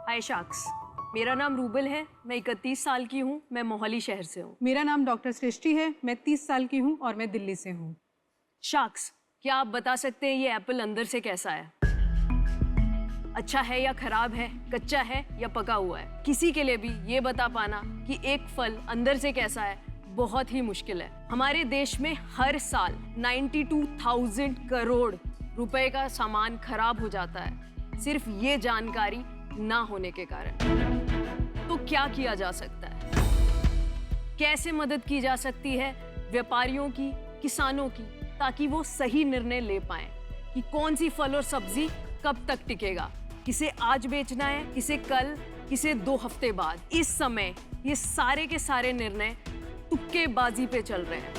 हाय sacks, मेरा नाम rouble है, मैं 31 साल की हूँ, मैं मोहाली शहर से हूँ। मेरा नाम डॉक्टर सृष्टि है, मैं 30 साल की हूँ और मैं दिल्ली से हूँ। शाक्स, क्या आप बता सकते हैं ये एप्पल अंदर से कैसा है? अच्छा है या खराब है, कच्चा है या पका हुआ है? किसी के लिए भी ये बता पाना कि एक फल अंदर से कैसा है बहुत ही मुश्किल है। हमारे देश में हर साल 92,000 करोड़ रुपए का सामान खराब हो जाता है, सिर्फ ये जानकारी ना होने के कारण। तो क्या किया जा सकता है? कैसे मदद की जा सकती है व्यापारियों की, किसानों की, ताकि वो सही निर्णय ले पाएं कि कौन सी फल और सब्जी कब तक टिकेगा, किसे आज बेचना है, किसे कल, किसे 2 हफ्ते बाद। इस समय ये सारे के सारे निर्णय तुक्केबाजी पे चल रहे हैं।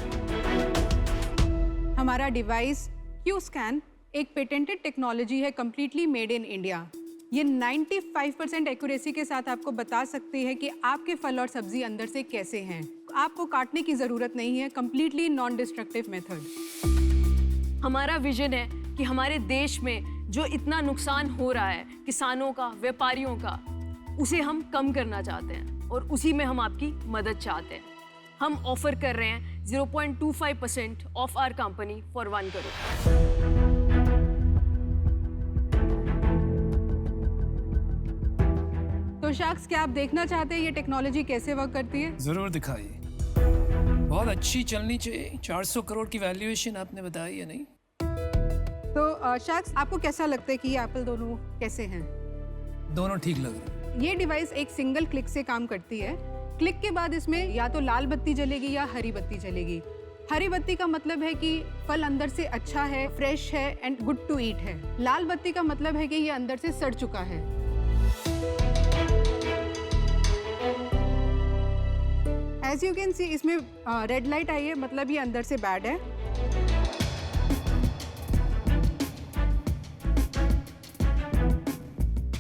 हमारा डिवाइस क्यू स्कैन एक पेटेंटेड टेक्नोलॉजी है, कम्प्लीटली मेड इन इंडिया। ये 95% एक्यूरेसी के साथ आपको बता सकती है कि आपके फल और सब्जी अंदर से कैसे हैं। आपको काटने की ज़रूरत नहीं है, कम्प्लीटली नॉन डिस्ट्रक्टिव मेथड। हमारा विजन है कि हमारे देश में जो इतना नुकसान हो रहा है किसानों का, व्यापारियों का, उसे हम कम करना चाहते हैं और उसी में हम आपकी मदद चाहते हैं। हम ऑफर कर रहे हैं 0.25% of our company for 1 crore. तो शाक्स, क्या आप देखना चाहते हैं ये टेक्नोलॉजी कैसे वर्क करती है? जरूर दिखाइए। बहुत अच्छी चलनी चाहिए। 400 करोड़ की वैल्यूएशन आपने बताई है, नहीं? तो शाक्स, आपको कैसा लगता है कि ये एप्पल दोनों कैसे हैं? दोनों ठीक लग रहे हैं। ये डिवाइस एक सिंगल क्लिक से काम करती है। क्लिक के बाद इसमें या तो लाल बत्ती जलेगी या हरी बत्ती जलेगी। हरी बत्ती का मतलब है कि फल अंदर से अच्छा है, फ्रेश है एंड गुड टू ईट है। लाल बत्ती का मतलब है कि ये अंदर से सड़ चुका है। एज यू कैन सी, इसमें रेड लाइट आई है, मतलब ये अंदर से बैड है।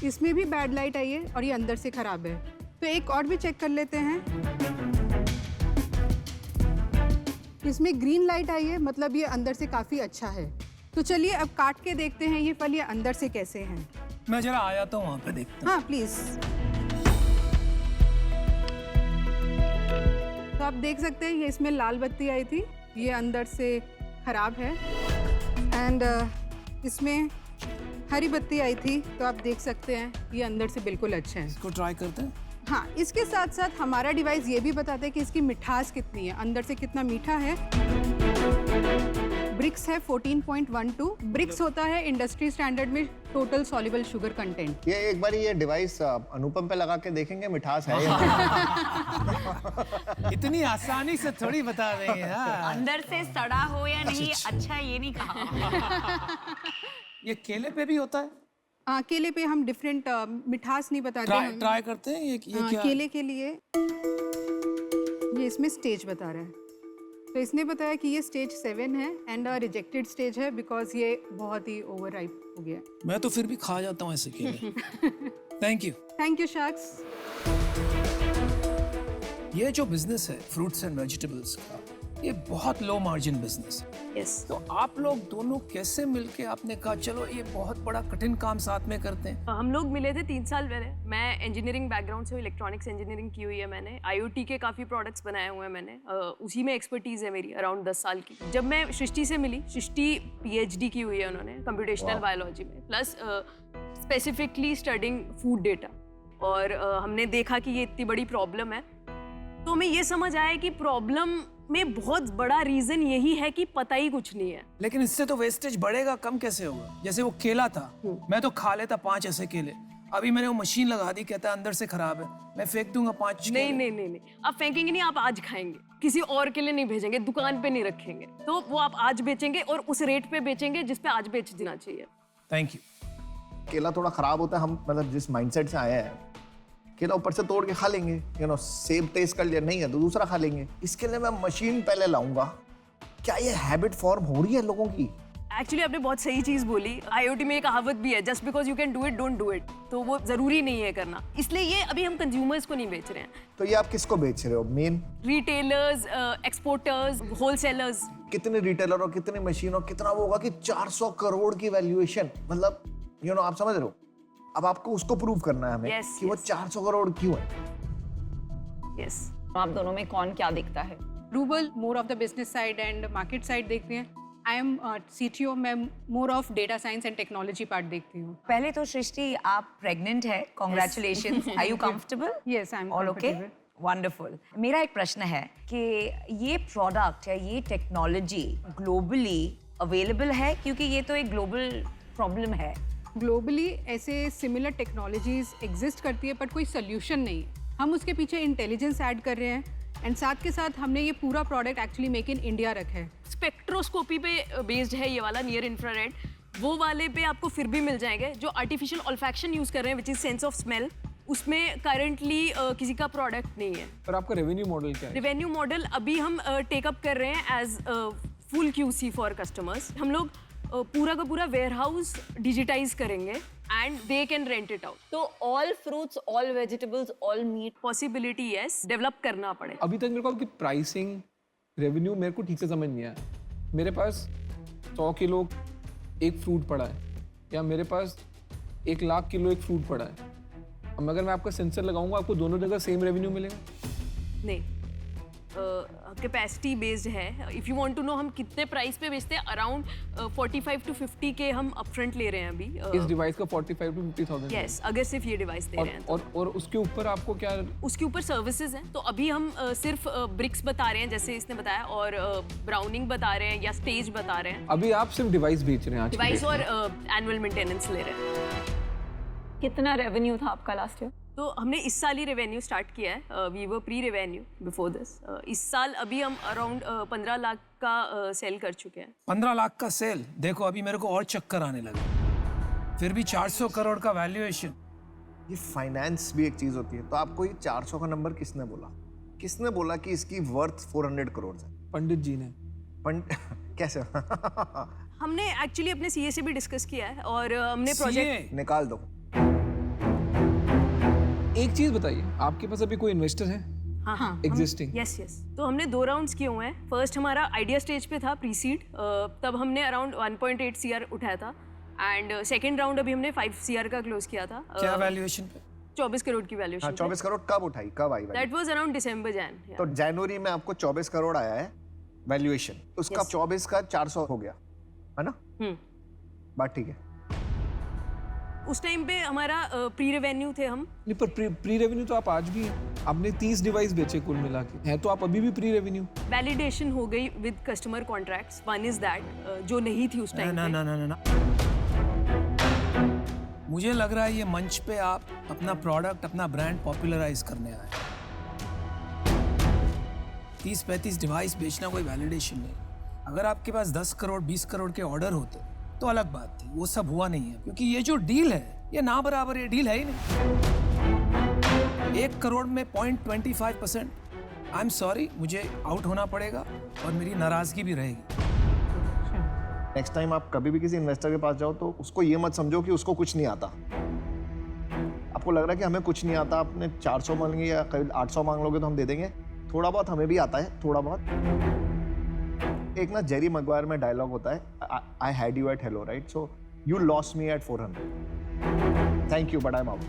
इसमें भी बैड लाइट आई है और ये अंदर से खराब है। तो एक और भी चेक कर लेते हैं। इसमें ग्रीन लाइट आई है, मतलब ये अंदर से काफी अच्छा है। तो चलिए अब काट के देखते हैं ये फल ये अंदर से कैसे हैं। मैं जरा आया तो वहाँ पे देखता हूँ। हाँ प्लीज। तो आप देख सकते हैं ये इसमें लाल बत्ती आई थी, ये अंदर से खराब है। एंड इसमें हरी बत्ती आई थी, तो आप देख सकते हैं ये अंदर से बिल्कुल अच्छा है। इसको ट्राई करते हैं। हाँ, इसके साथ साथ हमारा डिवाइस ये भी बताता है कि इसकी मिठास कितनी है, अंदर से कितना मीठा है। ब्रिक्स है 14.12। ब्रिक्स होता है इंडस्ट्री स्टैंडर्ड में टोटल सॉल्युबल शुगर कंटेंट। ये एक बार ये डिवाइस अनुपम पे लगा के देखेंगे मिठास है या इतनी आसानी से थोड़ी बता देंगे। हाँ। अंदर से सड़ा हो या नहीं, अच्छा ये नहीं कहा। ये केले पे भी होता है? केले पे हम डिफरेंट मिठास नहीं बताते। ट्राई करते हैं। ये क्या? केले के लिए ये इसमें स्टेज बता रहा है। तो इसने बताया कि ये स्टेज 7 है एंड रिजेक्टेड स्टेज है बिकॉज ये बहुत ही ओवर राइप हो गया। मैं तो फिर भी खा जाता हूँ ऐसे केले। Thank you. Thank you sacks. ये जो बिजनेस है फ्रूट्स एंड वेजिटेबल्स का, ये बहुत लो मार्जिन बिजनेस है। यस। तो आप लोग दोनों कैसे मिलके आपने कहा चलो ये बहुत बड़ा कठिन काम साथ में करते हैं? हम लोग मिले थे 3 साल पहले। मैं इंजीनियरिंग बैकग्राउंड से, इलेक्ट्रॉनिक्स इंजीनियरिंग की हुई है मैंने। IoT के काफ़ी प्रोडक्ट्स बनाए हुए हैं मैंने। उसी में एक्सपर्टीज़ है मेरी अराउंड 10 साल की। जब मैं सृष्टि से मिली, सृष्टि PhD की हुई है उन्होंने कंप्यूटेशनल बायोलॉजी में, plus specifically studying food data. और हमने देखा कि ये इतनी बड़ी प्रॉब्लम है, तो हमें ये समझ आया कि प्रॉब्लम में बहुत बड़ा रीजन यही है कि पता ही कुछ नहीं है। लेकिन इससे तो वेस्टेज बढ़ेगा, कम कैसे होगा? जैसे वो केला था, मैं तो खा लेता 5 ऐसे केले। अभी मैंने वो मशीन लगा दी, कहता है अंदर से खराब है, मैं फेंक दूंगा 5 नहीं नहीं नहीं नहीं, आप फेंकेंगे नहीं, आप आज खाएंगे, किसी और के लिए नहीं भेजेंगे, दुकान पे नहीं रखेंगे। तो वो आप आज बेचेंगे और उस रेट पे बेचेंगे जिस पे आज बेच देना चाहिए। Thank you. केला थोड़ा खराब होता है, हम मतलब जिस माइंडसेट से आए हैं, केला ऊपर से तोड़ के खा लेंगे, सेब टेस्ट कर लिया, नहीं है तो दूसरा खा लेंगे। इसके लिए मैं मशीन पहले लाऊंगा। क्या ये हैबिट फॉर्म हो रही है लोगों की? एक्चुअली आपने बहुत सही चीज बोली। IoT में एक कहावत भी है, just because you can do it don't do it. तो वो जरूरी नहीं है करना, इसलिए ये अभी हम कंज्यूमर्स को नहीं बेच रहे हैं। तो ये आप किसको बेच रहे हो? Main retailers, exporters, wholesalers. कितने रिटेलर और कितनी मशीन और कितना वो होगा कि 400 करोड़ की वैल्यूएशन, मतलब आप समझ रहे हो? अब आपको उसको प्रूव करना है हमें Yes, कि वो yes. 400 करोड़ क्यों है। यस आप दोनों में कौन क्या दिखता है? Rupal more of the business side and market side देखते हैं। आई एम CTO, मैं more of data science and technology part देखती हूँ। पहले तो सृष्टि आप प्रेग्नेंट है, congratulations. Are you comfortable? Yes, I'm all okay, comfortable. Wonderful. मेरा एक प्रश्न है कि ये प्रोडक्ट या ये टेक्नोलॉजी ग्लोबली अवेलेबल है, क्योंकि ये तो एक ग्लोबल प्रॉब्लम है। ग्लोबली ऐसे सिमिलर टेक्नोलॉजीज एग्जिस्ट करती है, बट कोई सोल्यूशन नहीं है। हम उसके पीछे इंटेलिजेंस ऐड कर रहे हैं एंड साथ के साथ हमने ये पूरा product actually make in India रखा है। स्पेक्ट्रोस्कोपी पे बेस्ड है ये वाला नियर इंफ्रारेड। वो वाले पे आपको फिर भी मिल जाएंगे। जो आर्टिफिशियल ऑल्फैक्शन यूज कर रहे हैं which is sense of smell, उसमें करंटली किसी का प्रोडक्ट नहीं है। पर आपका रेवेन्यू मॉडल क्या है? रेवेन्यू मॉडल अभी हम टेकअप कर रहे हैं as full QC for customers. हम लोग पूरा का पूरा वेयरहाउस डिजिटाइज करेंगे and they can rent it out. तो all fruits, all vegetables, all meat, possibility yes, develop करना पड़े। अभी तक मेरे को आपकी प्राइसिंग रेवेन्यू मेरे को ठीक से समझ नहीं आया। मेरे पास 100 किलो एक फ्रूट पड़ा है या मेरे पास 1 लाख किलो एक फ्रूट पड़ा है। अब अगर मैं आपका सेंसर लगाऊंगा आपको दोनों जगह सेम रेवेन्यू मिलेगा? नहीं, कैपेसिटी बेस्ड है। If you want to know हम कितने प्राइस पे बेचते हैं, अराउंड 45 to 50 के हम अपफ्रंट ले रहे हैं अभी। इस डिवाइस का 45 to 50,000। यस, अगर सिर्फ ये डिवाइस दे रहे हैं तो। और उसके ऊपर आपको क्या? उसके ऊपर सर्विसेज हैं। तो अभी हम सिर्फ ब्रिक्स बता रहे हैं जैसे इसने बताया, और ब्राउनिंग बता रहे हैं या स्टेज बता रहे हैं। अभी आप सिर्फ डिवाइस बेच रहे हैं आज की डिवाइस डेट में। और एनुअल मेंटेनेंस ले रहे हैं। कितना रेवेन्यू था आपका लास्ट ईयर? तो हमने इस साल ही रेवेन्यू स्टार्ट किया है। We were pre revenue before this. इस साल अभी हम अराउंड 15 लाख का सेल कर चुके हैं। 15 लाख का सेल। देखो अभी मेरे को और चक्कर आने लगे। फिर भी 400 करोड़ का वैल्यूएशन। ये फाइनेंस भी एक चीज होती है। तो आपको ये 400 का नंबर किसने बोला? किसने बोला कि इसकी वर्थ 400 करोड़ है? पंडित जी ने। कैसे? हमने एक्चुअली अपने CA से भी डिस्कस किया है और हमने प्रोजेक्ट निकाल दो। एक चीज बताइए, आपके पास अभी कोई इन्वेस्टर है? हाँ Existing? यस। तो हमने 2 राउंड्स किए हुए हैं। फर्स्ट हमारा आइडिया स्टेज पे था, प्री सीड। तब हमने अराउंड 1.8 CR उठाया था एंड सेकंड राउंड अभी हमने 5 CR का क्लोज किया था। क्या वैल्यूएशन पे? 24 करोड़ की हाँ, वैल्यूएशन। 24 करोड़ कब उठाई, कब आई? दैट वाज अराउंड दिसंबर जैन। तो जनवरी में आपको 24 करोड़ आया है वैल्यूएशन, उसका 24 का 400 हो गया, है ना? बात ठीक है। उस टाइम पे हमारा प्री रेवेन्यू थे हम। नहीं, पर प्री रेवेन्यू तो आप आज भी हैं। आपने 30 डिवाइस बेचे कुल मिला के, हैं तो आप अभी भी प्री रेवेन्यू। वैलिडेशन हो गई with customer contracts. One is that जो नहीं थी उस टाइम ना पे। ना ना ना ना। मुझे लग रहा है ये मंच पे आप अपना प्रोडक्ट, अपना ब्रांड पॉपुलराइज करने आए। 30-35 डिवाइस बेचना कोई वैलिडेशन नहीं। अगर आपके पास 10 करोड़ 20 करोड़ के ऑर्डर होते तो अलग बात थी। वो सब हुआ नहीं है क्योंकि ये जो डील है ये ना बराबर ये डील है ही नहीं। 1 करोड़ में 0.25%। आई एम सॉरी, मुझे आउट होना पड़ेगा और मेरी नाराजगी भी रहेगी। नेक्स्ट टाइम आप कभी भी किसी इन्वेस्टर के पास जाओ तो उसको ये मत समझो कि उसको कुछ नहीं आता। आपको लग रहा है कि हमें कुछ नहीं आता, आपने 400 मांगे या करीब 800 मांग लोगे तो हम दे देंगे। थोड़ा बहुत हमें भी आता है, थोड़ा बहुत। एक ना जेरी मैग्वायर में डायलॉग होता है, I had you at hello, right? So you lost me at 400। Thank you but I am out.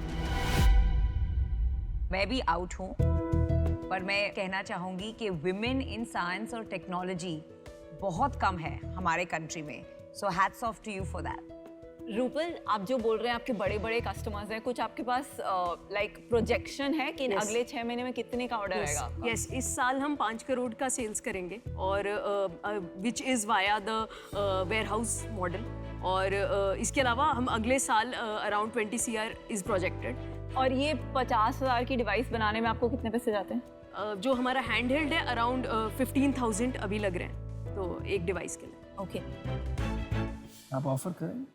मैं भी आउट हूँ, पर मैं कहना चाहूँगी कि विमेन इन साइंस और टेक्नोलॉजी बहुत कम है हमारे कंट्री में। So hats off to you for that. Rupal, आप जो बोल रहे हैं आपके बड़े बड़े कस्टमर्स हैं, कुछ आपके पास लाइक प्रोजेक्शन है कि Yes. अगले 6 महीने में कितने का ऑर्डर आएगा आपका? यस, इस साल हम 5 करोड़ का सेल्स करेंगे और which is via the warehouse model. और इसके अलावा हम अगले साल अराउंड 20 CR इज़ प्रोजेक्टेड। और ये 50,000 की डिवाइस बनाने में आपको कितने पैसे जाते हैं? जो हमारा हैंड हेल्ड है अराउंड 15,000 अभी लग रहे हैं तो एक डिवाइस के लिए। ओके, आप ऑफर करें?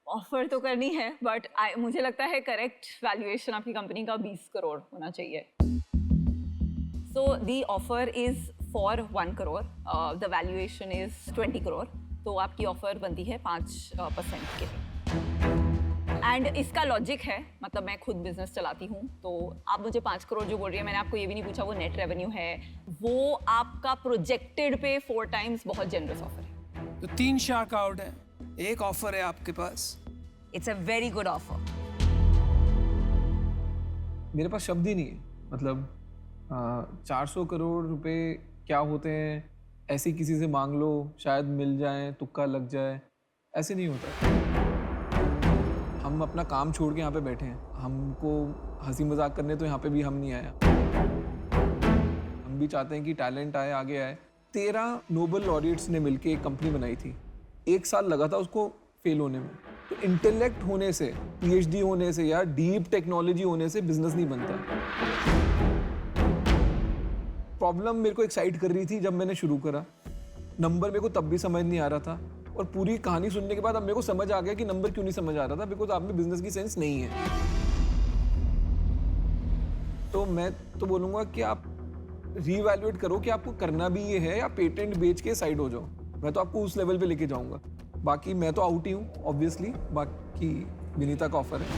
ऑफर तो करनी है, बट मुझे लगता है करेक्ट वैल्यूएशन आपकी कंपनी का 20 करोड़ होना चाहिए। So the offer is for 1 crore, the valuation is 20 crore. तो आपकी ऑफर बनती है 5% के लिए। एंड इसका लॉजिक है, मतलब मैं खुद बिजनेस चलाती हूँ, तो आप मुझे 5 करोड़ जो बोल रही है, मैंने आपको ये भी नहीं पूछा वो नेट रेवेन्यू है, वो आपका प्रोजेक्टेड पे 4 टाइम्स बहुत जेनरस ऑफर है। तो 3 शार्क आउट है, एक ऑफर है आपके पास। It's a very good offer. मेरे पास शब्द ही नहीं है। मतलब 400 करोड़ रुपए क्या होते हैं, ऐसे किसी से मांग लो शायद मिल जाए, तुक्का लग जाए, ऐसे नहीं होता। हम अपना काम छोड़ के यहाँ पे बैठे हैं, हमको हंसी मजाक करने तो यहाँ पे भी हम नहीं आया। हम भी चाहते हैं कि टैलेंट आए, आगे आए। 13 नोबेल लॉरिएट्स ने मिलके एक कंपनी बनाई थी, 1 साल लगा था उसको फेल होने में। तो इंटेलेक्ट होने से, PhD होने से या डीप टेक्नोलॉजी होने से बिजनेस नहीं बनता। प्रॉब्लम मेरे को एक्साइट कर रही थी जब मैंने शुरू करा, नंबर मेरे को तब भी समझ नहीं आ रहा था, और पूरी कहानी सुनने के बाद अब मेरे को समझ आ गया कि नंबर क्यों नहीं समझ आ रहा था, बिकॉज आप में बिजनेस की सेंस नहीं है। तो मैं तो बोलूँगा कि आप रीवैल्यूएट करो कि आपको करना भी ये है या पेटेंट बेच के साइड हो जाओ। मैं तो आपको उस लेवल पे लेके जाऊंगा। बाकी मैं तो आउट ही हूँ ऑब्वियसली, बाकी विनीता का ऑफर है।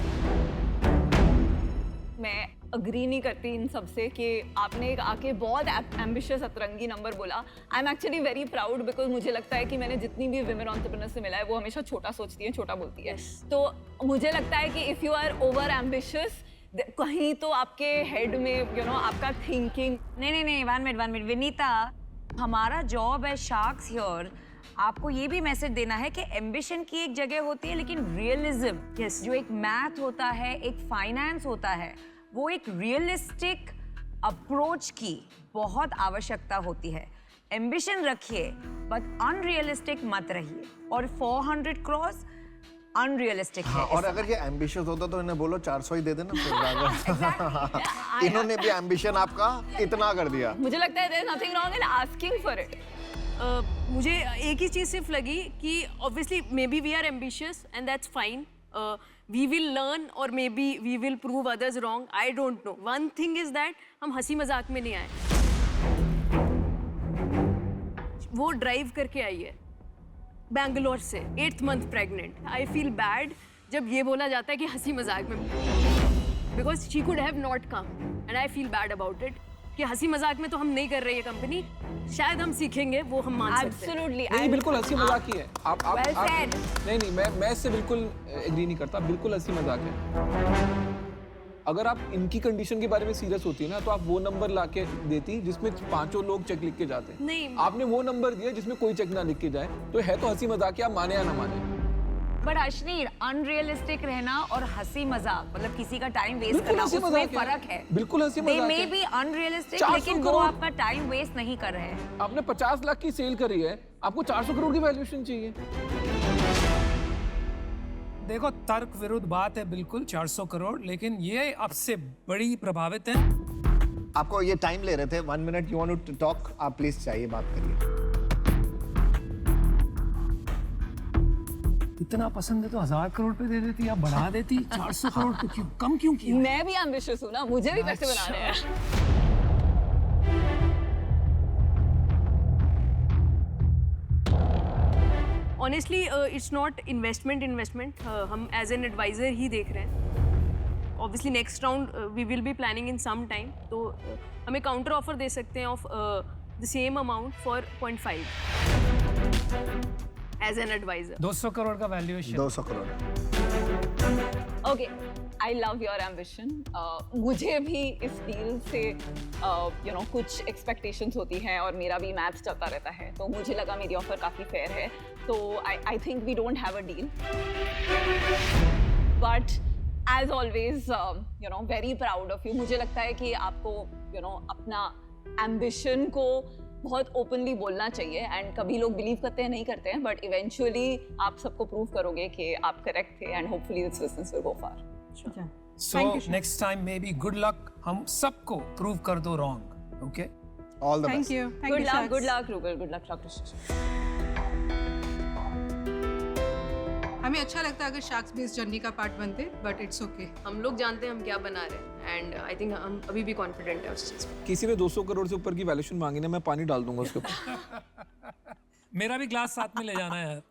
मैं अग्री नहीं करती इन सब से कि आपने एक आके बहुत एम्बिशियस अतरंगी नंबर बोला। I am actually very proud because मुझे लगता है कि मैंने जितनी भी विमेन एंटरप्रेन्योर से मिला है वो हमेशा छोटा सोचती है, छोटा बोलती है। तो मुझे लगता है कि if you are over ambitious कहीं तो आपके हेड में आपका थिंकिंग नहीं, 1 मिनट विनीता, हमारा जॉब है शार्क्स हियर आपको ये भी मैसेज देना है कि एम्बिशन की एक जगह होती है, लेकिन रियलिज्म जो एक मैथ होता है, एक फाइनेंस होता है, वो एक रियलिस्टिक अप्रोच की बहुत आवश्यकता होती है। एम्बिशन रखिए बट अनरियलिस्टिक मत रहिए, और 400 क्रॉस अनरियलिस्टिक है। और अगर ये एम्बिशियस होता तो इन्हें बोलो 400 ही दे देना फिर। इन्होंने भी एम्बिशन आपका इतना कर दिया। मुझे लगता है there is nothing wrong in asking for it. मुझे एक ही चीज़ सिर्फ लगी कि obviously maybe we are ambitious and that's fine, we will learn और maybe we will prove others wrong, I don't know. One thing is that हम हंसी मजाक में नहीं आए, वो ड्राइव करके आई है बैंगलोर से, 8th month pregnant. I feel bad जब ये बोला जाता है कि हंसी मजाक में, because she could have not come and I feel bad about it कि हंसी मजाक में तो हम नहीं कर रहे ये कंपनी, शायद हम सीखेंगे, वो हम मान सकते हैं। एब्सोल्युटली नहीं, बिल्कुल हंसी मजाक ही है। आप Well said. नहीं, मैं इससे बिल्कुल एग्री नहीं करता, बिल्कुल हंसी मजाक है। अगर आप इनकी कंडीशन के बारे में सीरियस होती है ना, तो आप वो नंबर ला के देती जिसमें 5 लोग चेक लिख के जाते हैं। नहीं। आपने वो नंबर दिया जिसमें कोई चेक ना लिख के जाए, तो है तो हंसी मजाक, आप माने या ना माने। बट अश्नीर, अनरियलिस्टिक रहना और हंसी मजाक, मतलब किसी का टाइम वेस्ट बिल्कुल करना, हंसी उसमें मजाक है। फर्क है। बिल्कुल हंसी They मजाक may है। be unrealistic, 400 लेकिन वो करोड़। आपका टाइम वेस्ट नहीं कर रहे हैं। आपने 50 लाख की सेल करी है, आपको 400 करोड़ की वैल्यूएशन चाहिए। देखो, तर्क विरुद्ध बात है बिल्कुल, 400 करोड़, लेकिन ये आपसे बड़ी प्रभावित है। आपको ये टाइम ले रहे थे, 1 minute you want to talk, आप प्लीज चाहिए बात करिए। इतना पसंद है तो 1000 करोड़ पे दे देती, आप बढ़ा देती। 400 करोड़ तो क्यों कम क्यों किया? मैं भी एम्बिशियस हूँ ना, मुझे भी पैसे बनाने हैं। ऑनेस्टली इट्स नॉट इन्वेस्टमेंट, हम एज एन एडवाइजर ही देख रहे हैं। Obviously next round we will be planning in some time, तो हमें काउंटर ऑफर दे सकते हैं of the same amount for 0.5 as an advisor. 200 crore का valuation. 200 crore. Okay, I love your ambition. मुझे भी इस डील से कुछ एक्सपेक्टेशंस होती हैं और मेरा भी मैथ्स चलता रहता है, तो मुझे लगा मेरी ऑफर काफ़ी फेयर है, तो I think we don't have a deal, but as always very proud of you. मुझे लगता है कि आपको अपना एम्बिशन को बहुत ओपनली बोलना चाहिए, एंड कभी लोग बिलीव करते हैं, नहीं करते हैं, बट इवेंचुअली आप सबको प्रूव करोगे कि आप करेक्ट थे, and hopefully this business will go far. So next time maybe good luck, हम सबको प्रूव कर दो wrong, okay? All the Thank best. you. Thank Good you, luck, Shaks. good luck, Rugal. Good luck, Dr. हमें अच्छा लगता है अगर sharks भी इस जर्नी का पार्ट बनते, बट इट्स ओके। हम लोग जानते हैं हम क्या बना रहे हैं, एंड आई थिंक हम अभी भी कॉन्फिडेंट है उस चीज़ में। किसी ने 200 करोड़ से ऊपर की वैल्यूएशन मांगी ना, मैं पानी डाल दूंगा उसके ऊपर। मेरा भी ग्लास साथ में ले जाना है यार।